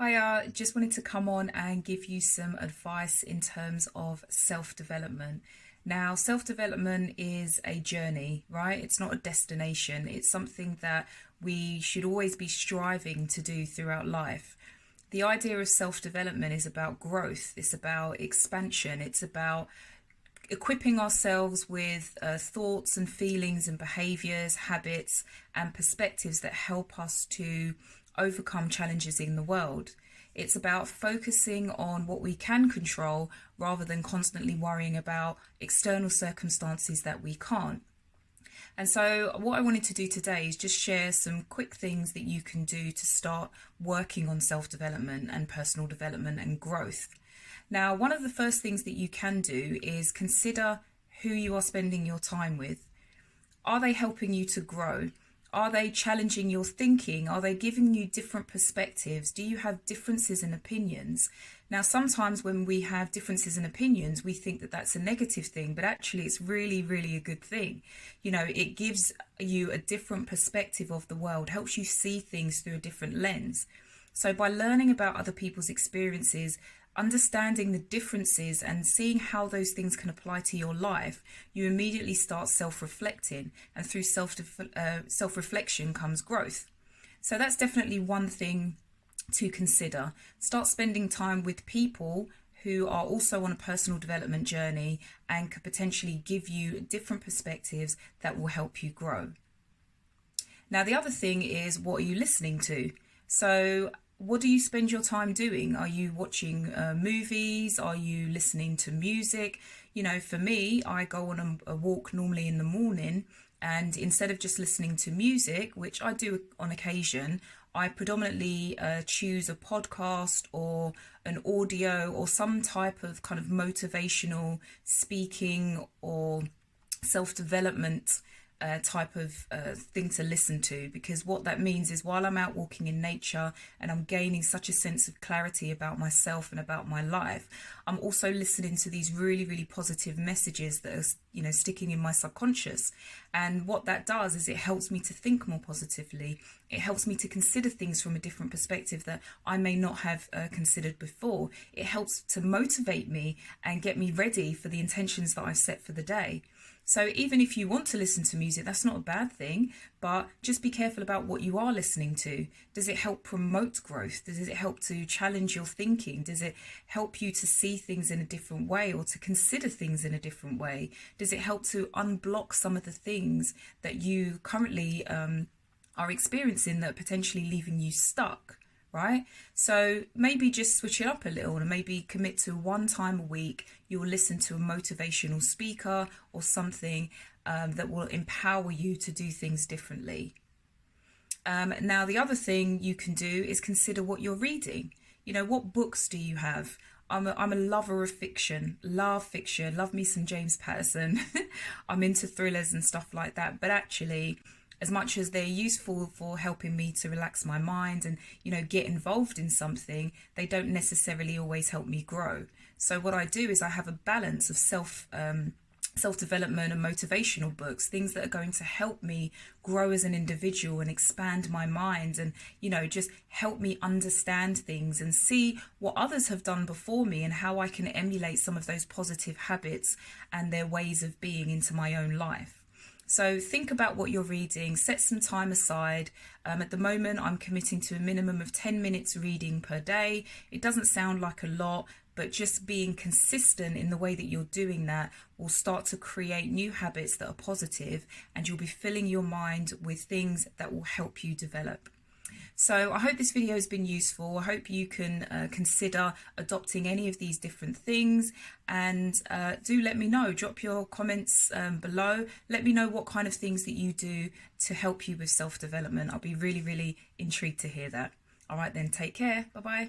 Hiya, just wanted to come on and give you some advice in terms of self-development. Now, self-development is a journey, right? It's not a destination. It's something that we should always be striving to do throughout life. The idea of self-development is about growth. It's about expansion. It's about equipping ourselves with thoughts and feelings and behaviors, habits and perspectives that help us to overcome challenges in the world. It's about focusing on what we can control rather than constantly worrying about external circumstances that we can't. And so what I wanted to do today is just share some quick things that you can do to start working on self-development and personal development and growth. Now, one of the first things that you can do is consider who you are spending your time with. Are they helping you to grow? Are they challenging your thinking? Are they giving you different perspectives? Do you have differences in opinions? Now, sometimes when we have differences in opinions, we think that that's a negative thing, but actually it's really, really a good thing. You know, it gives you a different perspective of the world, helps you see things through a different lens. So by learning about other people's experiences, understanding the differences and seeing how those things can apply to your life, you immediately start self-reflecting, and through self-reflection comes growth. So that's definitely one thing to consider. Start spending time with people who are also on a personal development journey and could potentially give you different perspectives that will help you grow. Now, the other thing is, what are you listening to? So what do you spend your time doing? Are you watching movies? Are you listening to music? You know, for me, I go on a walk normally in the morning, and instead of just listening to music, which I do on occasion, I predominantly choose a podcast or an audio or some type of kind of motivational speaking or self-development type of thing to listen to, because what that means is while I'm out walking in nature and I'm gaining such a sense of clarity about myself and about my life, I'm also listening to these really, really positive messages that are, you know, sticking in my subconscious. And what that does is it helps me to think more positively. It helps me to consider things from a different perspective that I may not have considered before. It helps to motivate me and get me ready for the intentions that I've set for the day. So even if you want to listen to music, that's not a bad thing, but just be careful about what you are listening to. Does it help promote growth? Does it help to challenge your thinking? Does it help you to see things in a different way or to consider things in a different way? Does it help to unblock some of the things that you currently are experiencing that are potentially leaving you stuck? Right? So maybe just switch it up a little and maybe commit to one time a week. You'll listen to a motivational speaker or something that will empower you to do things differently. Now, the other thing you can do is consider what you're reading. You know, what books do you have? I'm a lover of fiction, love me some James Patterson. I'm into thrillers and stuff like that. But actually, as much as they're useful for helping me to relax my mind and, you know, get involved in something, they don't necessarily always help me grow. So what I do is I have a balance of self-development and motivational books, things that are going to help me grow as an individual and expand my mind and, you know, just help me understand things and see what others have done before me and how I can emulate some of those positive habits and their ways of being into my own life. So think about what you're reading, set some time aside. At the moment, I'm committing to a minimum of 10 minutes reading per day. It doesn't sound like a lot, but just being consistent in the way that you're doing that will start to create new habits that are positive, and you'll be filling your mind with things that will help you develop. So I hope this video has been useful. I hope you can consider adopting any of these different things, and do let me know. Drop your comments below. Let me know what kind of things that you do to help you with self-development. I'll be really, really intrigued to hear that. All right then, take care. Bye-bye.